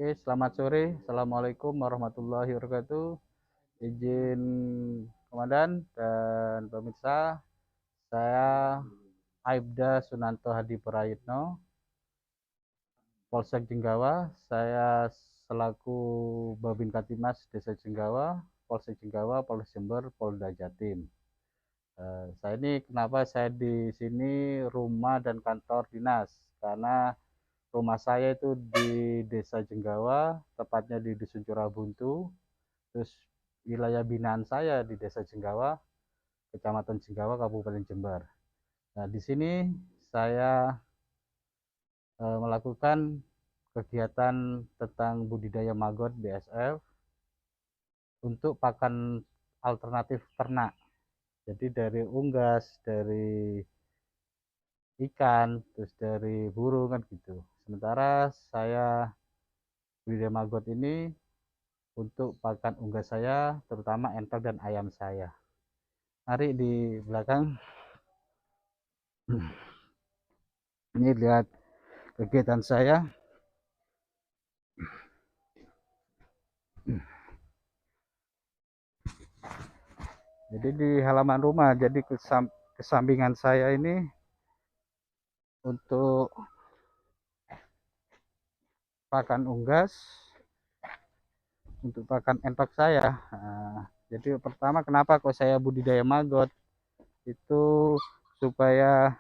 Oke, selamat sore. Assalamualaikum warahmatullahi wabarakatuh. Izin Komandan dan pemirsa, saya Aibda Sunanto Hadi Prayitno, Polsek Jenggawa. Saya selaku Babin Katimas Desa Jenggawa, Polsek Jenggawa, Polres Jember, Polda Jatim. Saya ini kenapa saya di sini rumah dan kantor dinas, karena rumah saya itu di Desa Jenggawa, tepatnya di Dusun Curabuntu. Terus wilayah binaan saya di Desa Jenggawa, Kecamatan Jenggawa, Kabupaten Jember. Nah, di sini saya melakukan kegiatan tentang budidaya maggot BSF untuk pakan alternatif ternak. Jadi dari unggas, dari ikan, terus dari burung kan gitu. Sementara saya budidaya maggot ini untuk pakan unggas saya, terutama entok dan ayam saya. Mari di belakang. Ini lihat kegiatan saya. Jadi di halaman rumah, jadi kesampingan saya ini untuk pakan unggas, untuk pakan entok saya. Jadi pertama kenapa kok saya budidaya maggot, itu supaya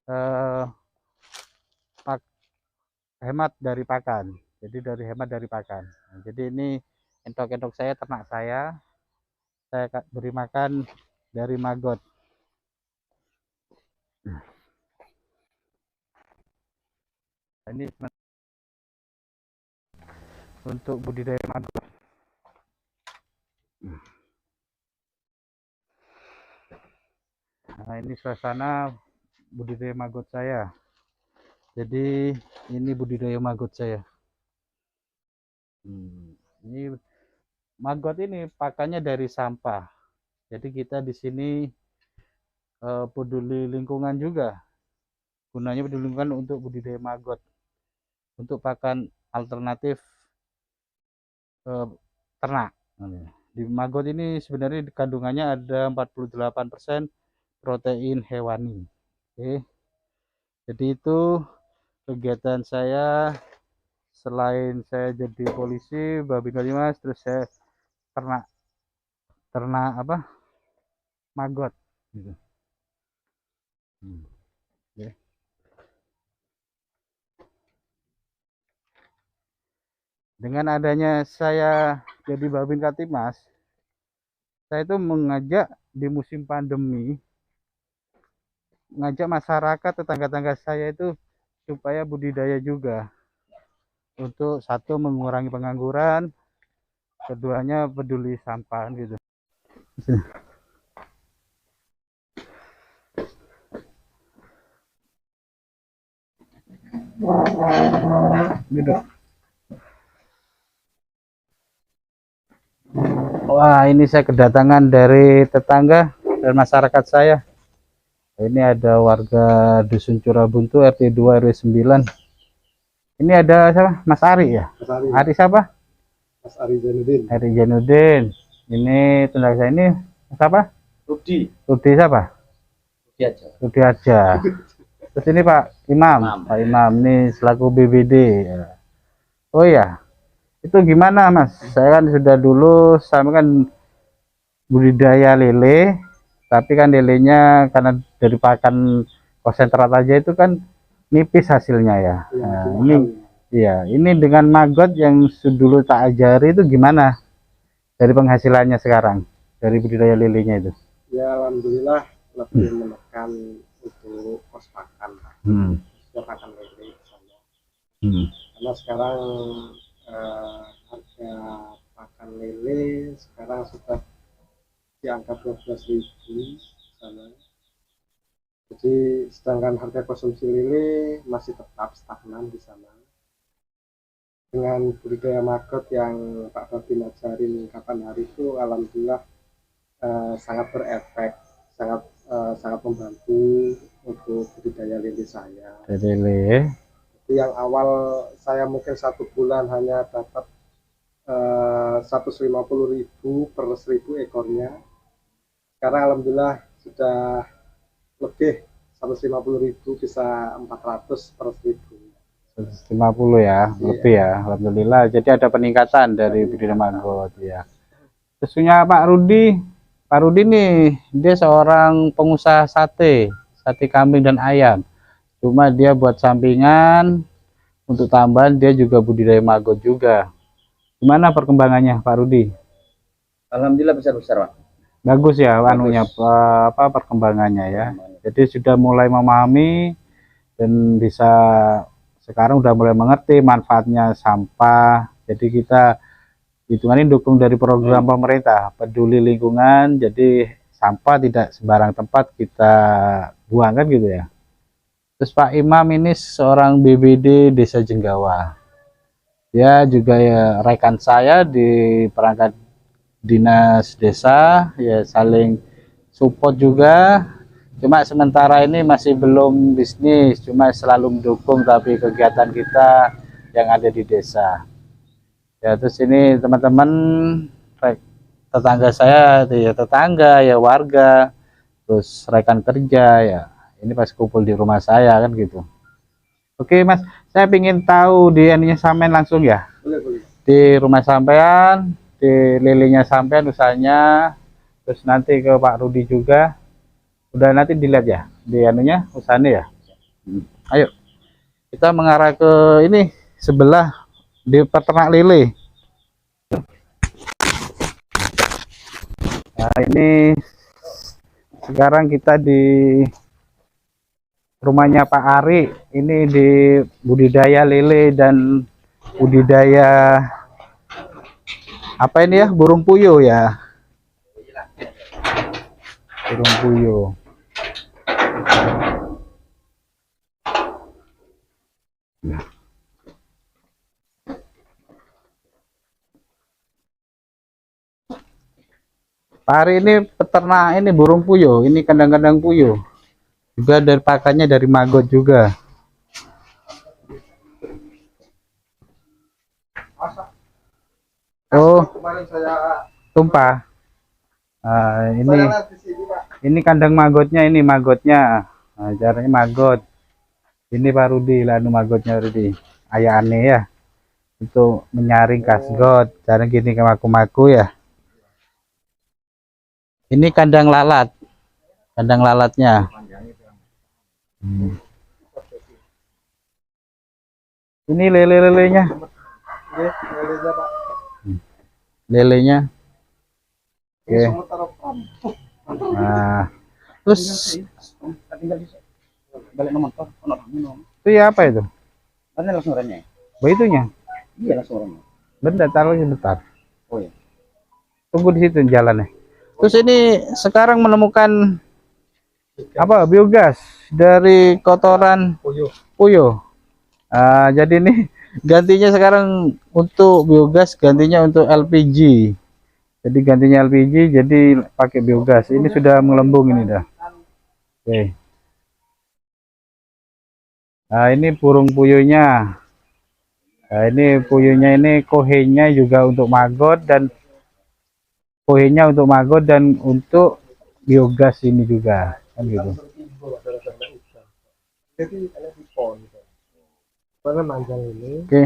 eh, hemat dari pakan. Jadi dari hemat dari pakan. Jadi ini entok-entok saya, ternak saya beri makan dari maggot. Ini untuk budidaya maggot. Nah, ini suasana budidaya maggot saya. Jadi ini budidaya maggot saya. Ini maggot ini pakannya dari sampah. Jadi kita di sini peduli lingkungan juga. Gunanya peduli lingkungan untuk budidaya maggot, untuk pakan alternatif ternak. Di maggot ini sebenarnya kandungannya ada 48% protein hewani. Oke. Jadi itu kegiatan saya selain saya jadi polisi, Babin Kalimas, terus saya ternak apa? Maggot gitu. Okay. Dengan adanya saya jadi Babin Katimas, saya itu mengajak di musim pandemi, mengajak masyarakat tetangga-tetangga saya itu supaya budidaya juga, untuk satu mengurangi pengangguran, keduanya peduli sampah gitu. Gitu. Wah, ini saya kedatangan dari tetangga dan masyarakat saya. Ini ada warga Dusun Curabuntu RT 2 RW 9. Ini ada siapa? Mas Ari ya? Mas Ari. Ari siapa? Mas Ari Janudin. Ari Janudin. Ini tetangga saya ini siapa? Rudi. Rudi siapa? Rudi aja. Rudi aja. Terus ini Pak Imam. Pak Imam ini selaku BBD. Oh ya. Itu gimana Mas? Saya kan sudah dulu sama kan budidaya lele, tapi kan lelenya karena dari pakan konsentrat aja itu kan nipis hasilnya ya. Nah, ini ya, ini dengan maggot yang dulu tak ajari itu gimana dari penghasilannya sekarang dari budidaya lelenya itu? Ya alhamdulillah lebih menekan untuk kos pakan. Pakan lele misalnya. Karena sekarang harga pakan lele sekarang sudah di angka 12.000 sana. Jadi sedangkan harga konsumsi lele masih tetap stagnan di sana. Dengan budidaya maggot yang Pak Babin ajarin kapan hari itu, alhamdulillah sangat berefek, sangat membantu untuk budidaya lele saya. Lele. Yang awal saya mungkin 1 bulan hanya dapat 150.000 per 1.000 ekornya. Sekarang alhamdulillah sudah lebih, 150.000 bisa 400 per 1.000. 150 ya, Iya. lebih ya, alhamdulillah. Jadi ada peningkatan dari budidaya maggot ya. Terus punya Pak Rudi. Pak Rudi nih, dia seorang pengusaha sate, sate kambing dan ayam. Cuma dia buat sampingan untuk tambahan, dia juga budidaya maggot juga. Gimana perkembangannya Pak Rudi? Alhamdulillah besar-besar, Pak. Bagus ya, Bagus. anunya apa perkembangannya ya. Jadi sudah mulai memahami dan bisa sekarang udah mulai mengerti manfaatnya sampah. Jadi kita hitungannya dukung dari program pemerintah peduli lingkungan, jadi sampah tidak sembarang tempat kita buang kan gitu ya. Terus Pak Imam ini seorang BBD Desa Jenggawa, dia juga ya rekan saya di perangkat dinas desa, ya saling support juga. Cuma sementara ini masih belum bisnis, cuma selalu mendukung tapi kegiatan kita yang ada di desa ya. Terus ini teman-teman tetangga saya ya, tetangga ya, warga, terus rekan kerja ya, ini pas kumpul di rumah saya kan gitu. Oke Mas, saya ingin tahu di aninya sampean langsung ya, Boleh. di rumah sampean, di lilinya sampean usahanya, terus nanti ke Pak Rudi juga udah nanti dilihat ya di anunya usahanya ya. Ayo kita mengarah ke ini sebelah di peternak lele. Nah ini sekarang kita di rumahnya Pak Ari, ini di budidaya lele dan budidaya apa ini ya, burung puyuh ya, burung puyuh. Nah. Pak Ari ini peternak ini burung puyuh, ini kandang-kandang puyuh juga, dari pakannya dari maggot juga. Oh, Kemarin saya tumpah. Ini kandang maggotnya, ini maggotnya. Nah, caranya maggot. Ini Pak Rudi, lanu maggotnya Rudi. Ayah aneh ya, untuk menyaring kasgot. Cara gini ke maku-maku ya. Ini kandang lalat, kandang lalatnya. Ini lele-lelenya, lelenya, Pak. lelenya. Oke. Semua taruh pam. Nah, terus Balik nomor motor, minum. itu ya apa itu? Ada langsung orangnya. Begitunya. Iya langsung orangnya. Bentar, taruh bentar. Oh iya. Tunggu di situ jalannya. Terus ini sekarang menemukan apa, biogas dari kotoran puyuh. Jadi ini gantinya sekarang untuk biogas, gantinya untuk LPG. Jadi gantinya LPG, jadi pakai biogas. Ini sudah melembung ini dah. Oke. Nah ini burung puyuhnya. Nah ini puyuhnya, ini kohenya juga untuk maggot, dan kohenya untuk maggot dan untuk biogas ini juga kan gitu. Oke.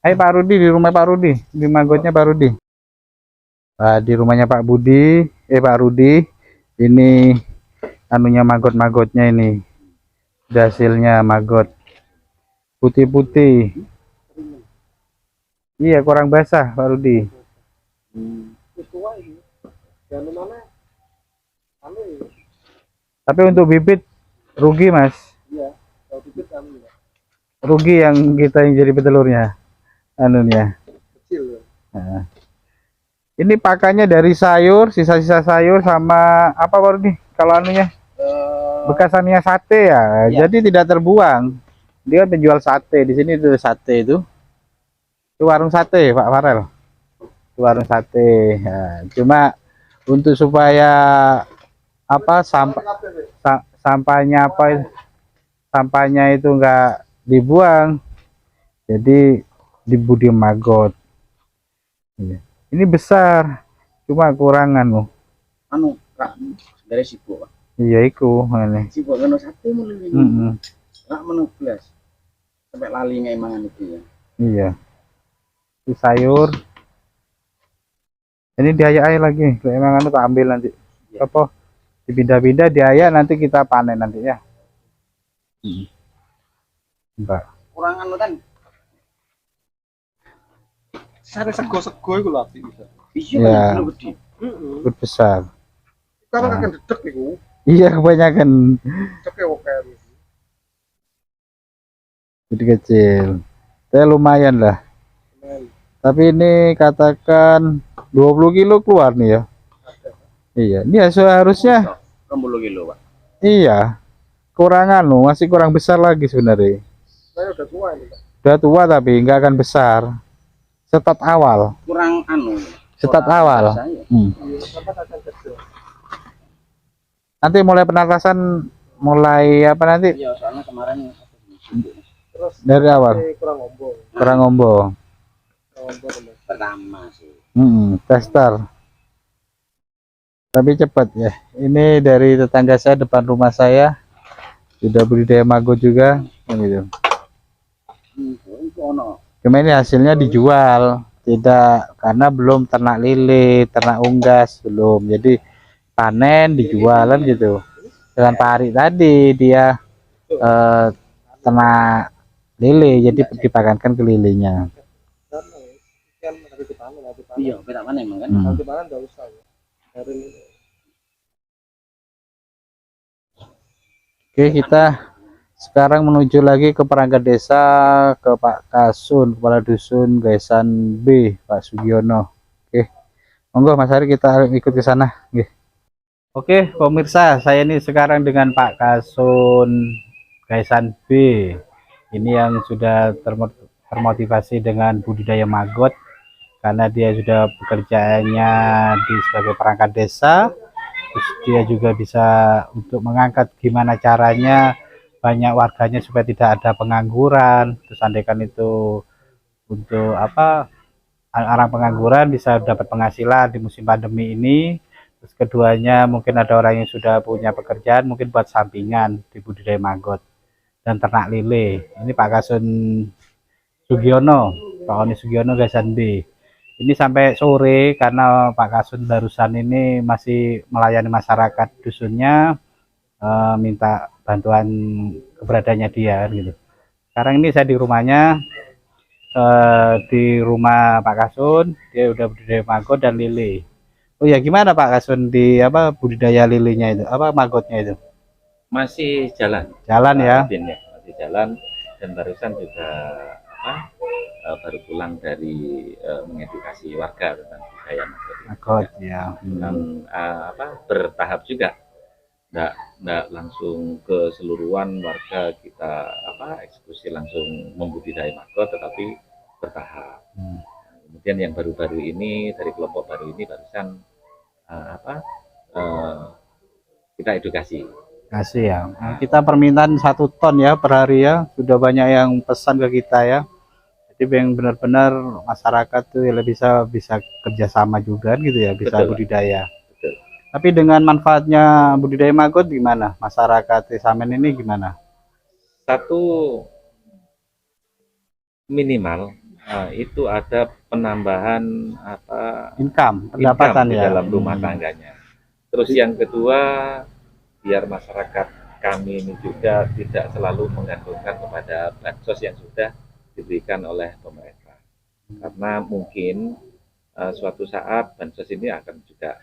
Hai Pak Rudi, di rumah Pak Rudi, di maggotnya Pak Rudi. Di rumahnya Pak Budi, Pak Rudi, ini anunya maggot-maggotnya ini. Hasilnya maggot putih-putih. Iya, kurang basah Pak Rudi. Tapi untuk bibit rugi Mas. Rugi yang kita yang jadi petelurnya. Anunya. Nah. Ini pakannya dari sayur, sisa-sisa sayur sama apa Pak Rudi? Kalau anunya bekasannya sate ya, Iya. jadi tidak terbuang. Dia penjual sate di sini, itu sate itu warung sate Pak Farel, itu warung sate. Nah, cuma untuk supaya apa sampahnya apa sampahnya itu nggak dibuang, jadi dibudi magot. Iya. Ini besar, cuma kurangan loh. Anu, Kak, dari sibuk, Pak. Iya iku ini. Sibuk ngono sate mulu ini. Kak menu belas. Sampai lali ngai mangan itu ya. Iya. Ini sayur. Ini diayak aja lagi. Emang anu tak ambil nanti. Iya. Apa? Dipindah-pindah diayak nanti kita panen nanti ya. Mbak. Kurang anu kan. Sare sego-sego iku lho bisa. Iya, Iya. kan gede. Ikut besar. Karena Nah. akan dedek iku, Iya kebanyakan. ceke oke. Jadi kecil. Tapi lumayan lah. Tapi ini katakan 20 kilo keluar nih ya. Iya. Ini seharusnya 20 kilo, Pak. iya. Kurangan loh, masih kurang besar lagi sebenarnya. Saya udah tua ini, Pak. Udah tua tapi nggak akan besar. Setat awal. Kurang anu. Setat kurang awal. saya. Iya, sampai akan kecil. Nanti mulai penatasan mulai apa nanti? Iya, soalnya kemarin Terus Dari awal. kurang ombong. Kurang ombong. Kurang ombong bener. pertama sih. Tester. Tapi cepat ya. Ini dari tetangga saya depan rumah saya. Sudah budidaya magot juga. Gitu. Itu ono. Cuma ini hasilnya dijual. Tidak, karena belum ternak lele, ternak unggas belum. Jadi panen dijualan gitu. Dengan Pak Ari tadi dia ternak lele, jadi dipakankan ke lelenya. Kan harus dipanen, harus dipanen. Iya, beda mana emang kan? Harus dipanen nggak usah ya. Dari Oke, kita sekarang menuju lagi ke perangkat desa, ke Pak Kasun, kepala dusun Gaisan B, Pak Sugiono. Oke, monggo Mas Ari kita ikut ke sana. Oke, pemirsa, saya ini sekarang dengan Pak Kasun Gaisan B. Ini yang sudah termotivasi dengan budidaya magot, karena dia sudah pekerjaannya sebagai perangkat desa. Terus dia juga bisa untuk mengangkat gimana caranya banyak warganya supaya tidak ada pengangguran. Terus andaikan itu untuk apa, orang pengangguran bisa dapat penghasilan di musim pandemi ini. Terus keduanya mungkin ada orang yang sudah punya pekerjaan mungkin buat sampingan di budidaya magot dan ternak lele. Ini Pak Kasun Sugiono, Pak Oni Sugiono Gaisan B. Ini sampai sore karena Pak Kasun barusan ini masih melayani masyarakat dusunnya, minta bantuan keberadaannya dia gitu. Sekarang ini saya di rumahnya, di rumah Pak Kasun. Dia udah budidaya magot dan lele. Oh ya, gimana Pak Kasun di apa budidaya lelenya itu, apa magotnya itu? Masih jalan. Jalan ya. Masih jalan, dan barusan juga baru pulang dari mengedukasi warga tentang budaya magot. Magot ya. Dan bertahap juga. Nggak langsung keseluruhan warga kita eksekusi langsung membudidaya magot, tetapi bertahap. Kemudian yang baru-baru ini dari kelompok baru ini barusan kita edukasi. Kasih ya. Nah, kita permintaan 1 ton ya per hari ya. Sudah banyak yang pesan ke kita ya. Jadi yang benar-benar masyarakat tuh ya bisa kerjasama juga gitu ya, bisa Betul, budidaya. Betul. Tapi dengan manfaatnya budidaya magot gimana? Masyarakat Samen ini gimana? Satu, minimal itu ada penambahan Income, pendapatan di ya. dalam rumah tangganya. Terus yang kedua, biar masyarakat kami ini juga tidak selalu menggantungkan kepada bansos yang sudah diberikan oleh pemerintah. Karena mungkin suatu saat bansos ini akan juga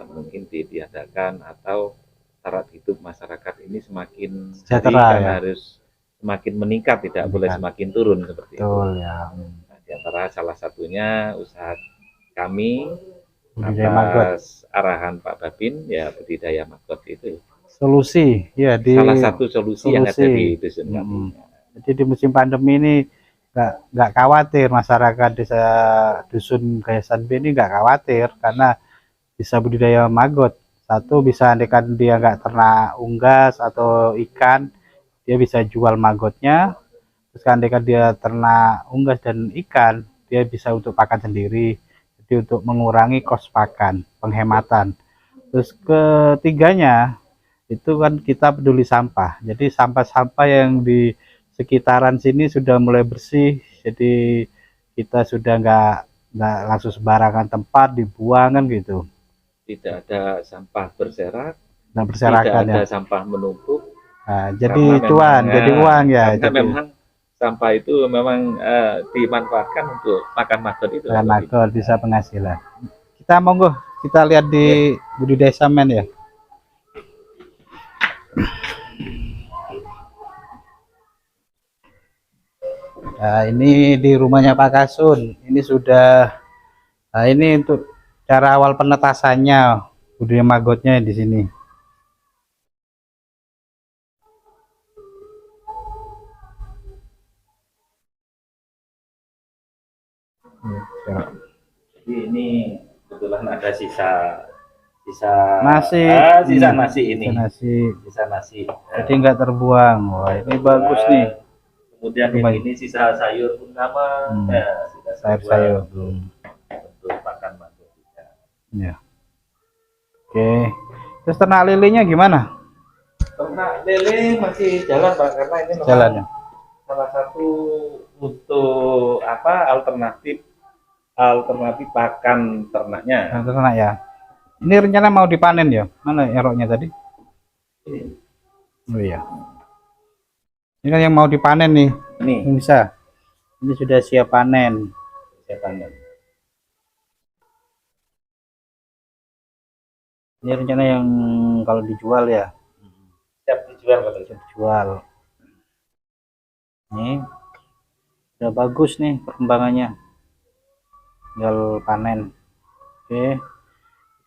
mungkin ditiadakan, atau taraf hidup masyarakat ini semakin Sejahtera, ya? harus semakin meningkat, tidak boleh semakin turun seperti Betul itu. ya. Nah, di antara salah satunya usaha kami Budidaya magot. atas arahan Pak Babin ya, budidaya magot itu Solusi ya di salah satu solusi yang ada di dusun kami. Jadi di musim pandemi ini nggak khawatir masyarakat desa dusun Gaisan B ini, nggak khawatir karena bisa budidaya magot. Satu, bisa andaikan dia nggak ternak unggas atau ikan, dia bisa jual magotnya. Terus ketika dia ternak unggas dan ikan, dia bisa untuk pakan sendiri, jadi untuk mengurangi kos pakan, penghematan. Terus ketiganya itu kan kita peduli sampah, jadi sampah-sampah yang di sekitaran sini sudah mulai bersih, jadi kita sudah nggak langsung sembarangan tempat dibuang kan gitu, Tidak ada sampah berserak, dan tidak berserakan ya. ada sampah menumpuk. Nah, jadi Karena cuan, memang, jadi uang ya. karena Jadi memang sampah itu memang dimanfaatkan untuk makan magot itu. kan maggot bisa penghasilan. Kita monggo kita lihat di budidaya samen ya. Nah, ini di rumahnya Pak Kasun. Ini sudah, nah ini untuk cara awal penetasannya budidaya maggotnya di sini. Jadi ini kebetulan ada sisa Nasi, sisa nasi ini. nasi. Sisa nasi. Jadi nggak terbuang. Wah, ini bagus nih. Kemudian ini sisa sayur pun sama. Sisa Sayur-sayur. untuk pakan magot juga. Ya. Oke. Terus ternak lelenya gimana? Ternak lele masih jalan Pak, karena ini memang Jalannya. salah satu untuk alternatif pakan ternaknya. Yang ternak ya. Ini rencana mau dipanen ya? Mana eroknya tadi? Oh iya. Ini kan yang mau dipanen nih. Ini Ini bisa. Ini sudah siap panen. saya panen. Ini rencana yang kalau dijual ya. Siap dijual kalau itu. Dijual. Ini udah bagus nih perkembangannya. Tinggal panen. Oke.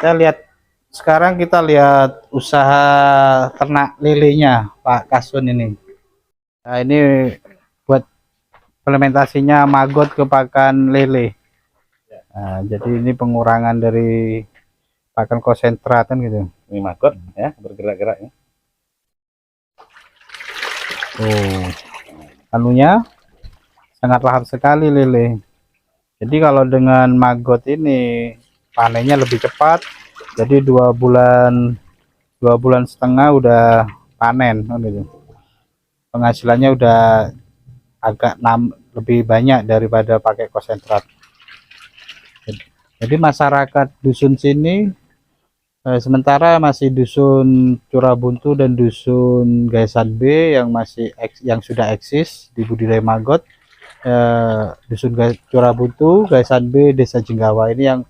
Kita lihat usaha ternak lelenya Pak Kasun ini. Nah, ini buat implementasinya maggot ke pakan lele. Nah, jadi ini pengurangan dari pakan konsentrat kan gitu. Ini maggot ya, bergerak-gerak ya. Oh, anunya sangat lahap sekali lele. Jadi kalau dengan maggot ini panennya lebih cepat. Jadi 2 bulan setengah udah panen kan gitu. Penghasilannya udah agak lebih banyak daripada pakai konsentrat. Jadi masyarakat dusun sini sementara masih dusun Curabuntu dan dusun Gaisan B yang sudah eksis di budidaya maggot. Dusun Curabuntu, Gaisan B, Desa Jenggawa ini yang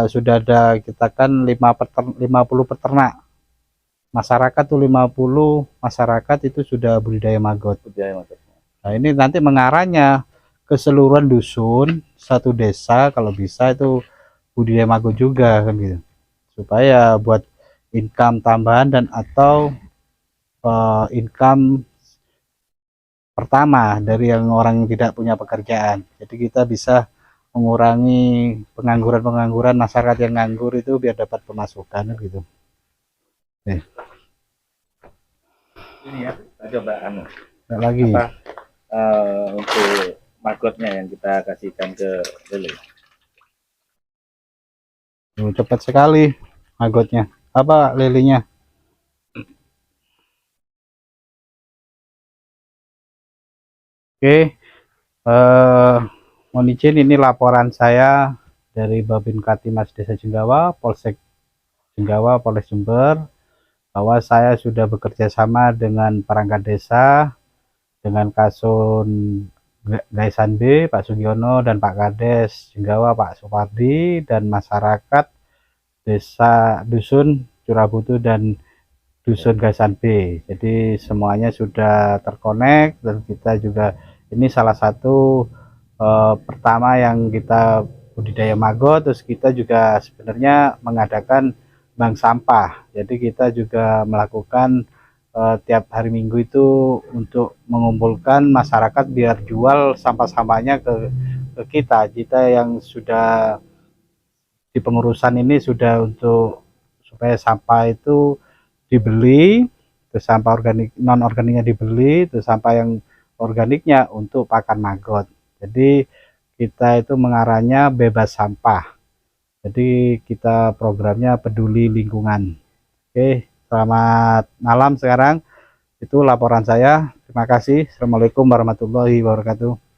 sudah ada kita kan 50 peternak. Masyarakat tuh 50 masyarakat itu sudah budidaya maggot. Nah, ini nanti mengarahnya ke seluruhan dusun, satu desa kalau bisa itu budidaya maggot juga kan gitu. Supaya buat income tambahan dan atau income pertama dari yang orang tidak punya pekerjaan. Jadi kita bisa mengurangi pengangguran masyarakat yang nganggur itu biar dapat pemasukan gitu. Ini ya, kita coba Lagi untuk magotnya yang kita kasihkan ke lele. cepat sekali magotnya, lelenya. Oke, mohon izin ini laporan saya dari Babin Katimas Desa Jenggawa, Polsek Jenggawa, Polres Jember, bahwa saya sudah bekerja sama dengan perangkat desa, dengan Kasun Gaisan B, Pak Sugiono, dan Pak Kades Jenggawa, Pak Supardi, dan masyarakat desa dusun Curabuntu dan dusun Gaisan B. Jadi semuanya sudah terkonek dan kita juga ini salah satu pertama yang kita budidaya maggot. Terus kita juga sebenarnya mengadakan bank sampah. Jadi kita juga melakukan tiap hari Minggu itu untuk mengumpulkan masyarakat biar jual sampah-sampahnya ke kita yang sudah di pengurusan ini sudah untuk supaya sampah itu dibeli terus sampah organik non organiknya dibeli, terus sampah yang organiknya untuk pakan maggot. Jadi kita itu mengarahnya bebas sampah. Jadi kita programnya peduli lingkungan. Oke, selamat malam sekarang. Itu laporan saya. Terima kasih. Assalamualaikum warahmatullahi wabarakatuh.